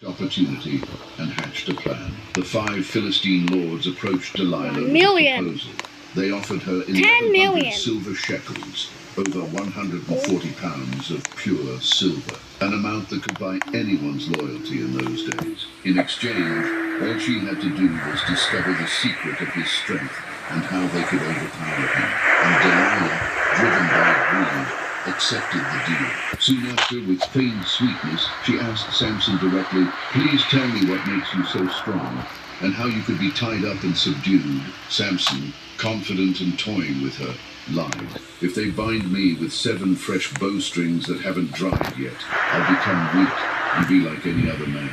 Opportunity and hatched a plan. The 5 Philistine lords approached Delilah with a proposal. They offered her 1,100 silver shekels, over 140 pounds of pure silver, an amount that could buy anyone's loyalty in those days. In exchange, all she had to do was discover the secret of his strength and how they could overpower him. And Delilah, driven by greed, accepted the deal. Soon after, with feigned sweetness, she asked Samson directly, "Please tell me what makes you so strong, and how you could be tied up and subdued." Samson, confident and toying with her, lied. "If they bind me with 7 fresh bowstrings that haven't dried yet, I'll become weak and be like any other man."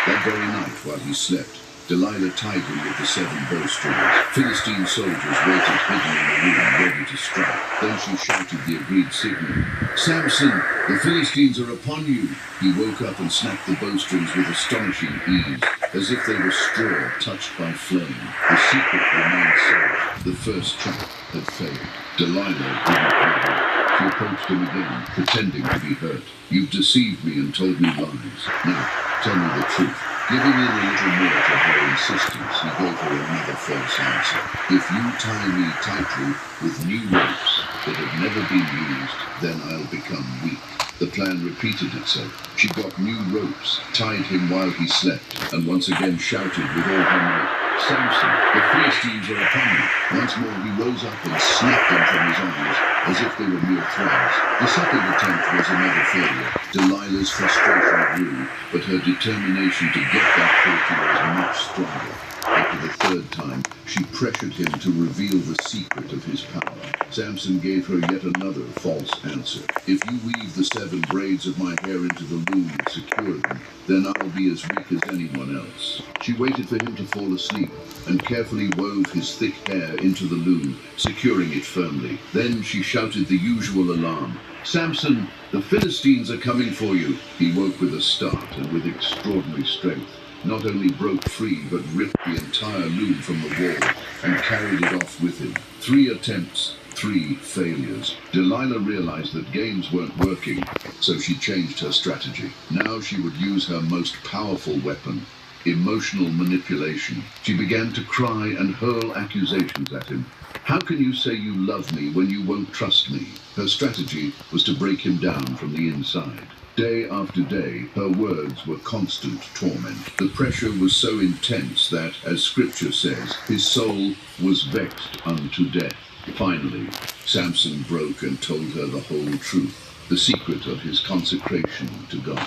That very night, while he slept, Delilah tied him with the 7 bowstrings. Philistine soldiers waited hidden in the room, ready to strike. Then she shouted the agreed signal. "Samson, the Philistines are upon you!" He woke up and snapped the bowstrings with astonishing ease, as if they were straw touched by flame. The secret remained safe. The first trap had failed. Delilah didn't bother. She approached him again, pretending to be hurt. "You've deceived me and told me lies. Now, tell me the truth." Giving in a little more to her insistence, he gave her another false answer. "If you tie me tightly with new ropes that have never been used, then I'll become weak." The plan repeated itself. She got new ropes, tied him while he slept, and once again shouted with all her might, "Samson, the Philistines are upon you." Once more he rose up and snapped them from his arms, as if they were mere threads. The second attempt was another failure. Delilah's frustration grew, but her determination to get that fortune was much stronger. After the third time, she pressured him to reveal the secret of his power. Samson gave her yet another false answer. "If you weave the 7 braids of my hair into the loom and secure them, then I'll be as weak as anyone else." She waited for him to fall asleep and carefully wove his thick hair into the loom, securing it firmly. Then she shouted the usual alarm. "Samson, the Philistines are coming for you." He woke with a start and with extraordinary strength. Not only broke free, but ripped the entire loom from the wall and carried it off with him. 3 attempts, 3 failures. Delilah realized that games weren't working, so she changed her strategy. Now she would use her most powerful weapon, emotional manipulation. She began to cry and hurl accusations at him. "How can you say you love me when you won't trust me?" Her strategy was to break him down from the inside. Day after day, her words were constant torment. The pressure was so intense that, as scripture says, his soul was vexed unto death. Finally, Samson broke and told her the whole truth, the secret of his consecration to God.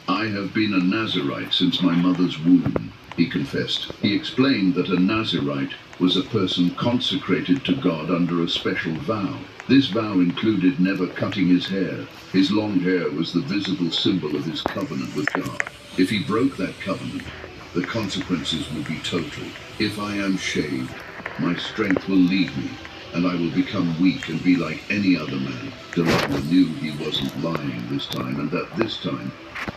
"I have been a Nazirite since my mother's womb," he confessed. He explained that a Nazirite was a person consecrated to God under a special vow. This vow included never cutting his hair. His long hair was the visible symbol of his covenant with God. If he broke that covenant, the consequences would be total. "If I am shaved, my strength will leave me, and I will become weak and be like any other man." Delilah knew he wasn't lying this time, and that this time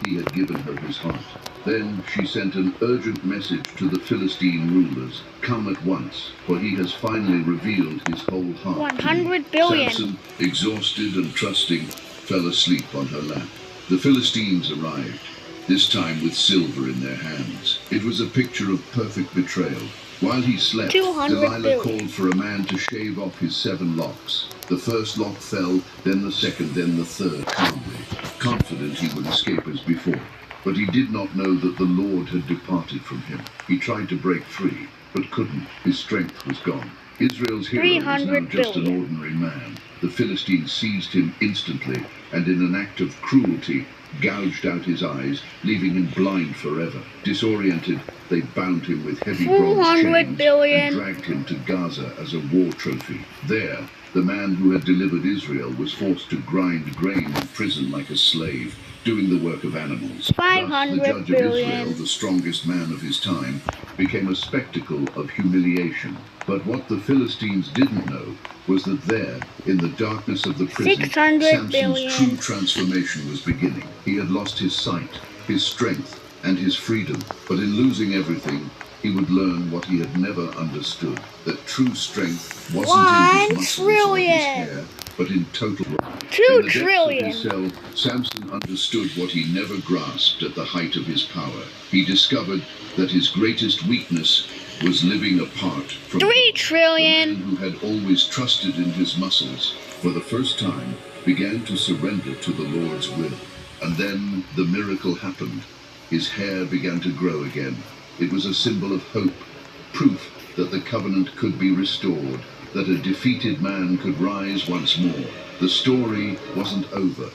he had given her his heart. Then she sent an urgent message to the Philistine rulers. "Come at once, for he has finally revealed his whole heart." 100 billion. Samson, exhausted and trusting, fell asleep on her lap. The Philistines arrived, this time with silver in their hands. It was a picture of perfect betrayal. While he slept, 200 Delilah billion. called for a man to shave off his 7 locks. The first lock fell, then the second, then the third calmly, confident he would escape as before. But he did not know that the Lord had departed from him. He tried to break free, but couldn't. His strength was gone. Israel's hero was now 300 just an billion. ordinary man. The Philistines seized him instantly, and in an act of cruelty, gouged out his eyes, leaving him blind forever. Disoriented, they bound him with heavy bronze 400 chains billion. and dragged him to Gaza as a war trophy. There, the man who had delivered Israel was forced to grind grain in prison like a slave, doing the work of animals. Thus, 500 the judge billion. of Israel, the strongest man of his time, became a spectacle of humiliation. But what the Philistines didn't know was that there, in the darkness of the prison, 600 Samson's billion. true transformation was beginning. He had lost his sight, his strength, and his freedom. But in losing everything, he would learn what he had never understood, that true strength wasn't in 1 his muscles or his trillion. hair, but in total. 2 trillion. In the depths of his cell, Samson understood what he never grasped at the height of his power. He discovered that his greatest weakness was living apart from 3 trillion. The man who had always trusted in his muscles, for the first time, began to surrender to the Lord's will. And then the miracle happened. His hair began to grow again. It was a symbol of hope, proof that the covenant could be restored, that a defeated man could rise once more. The story wasn't over.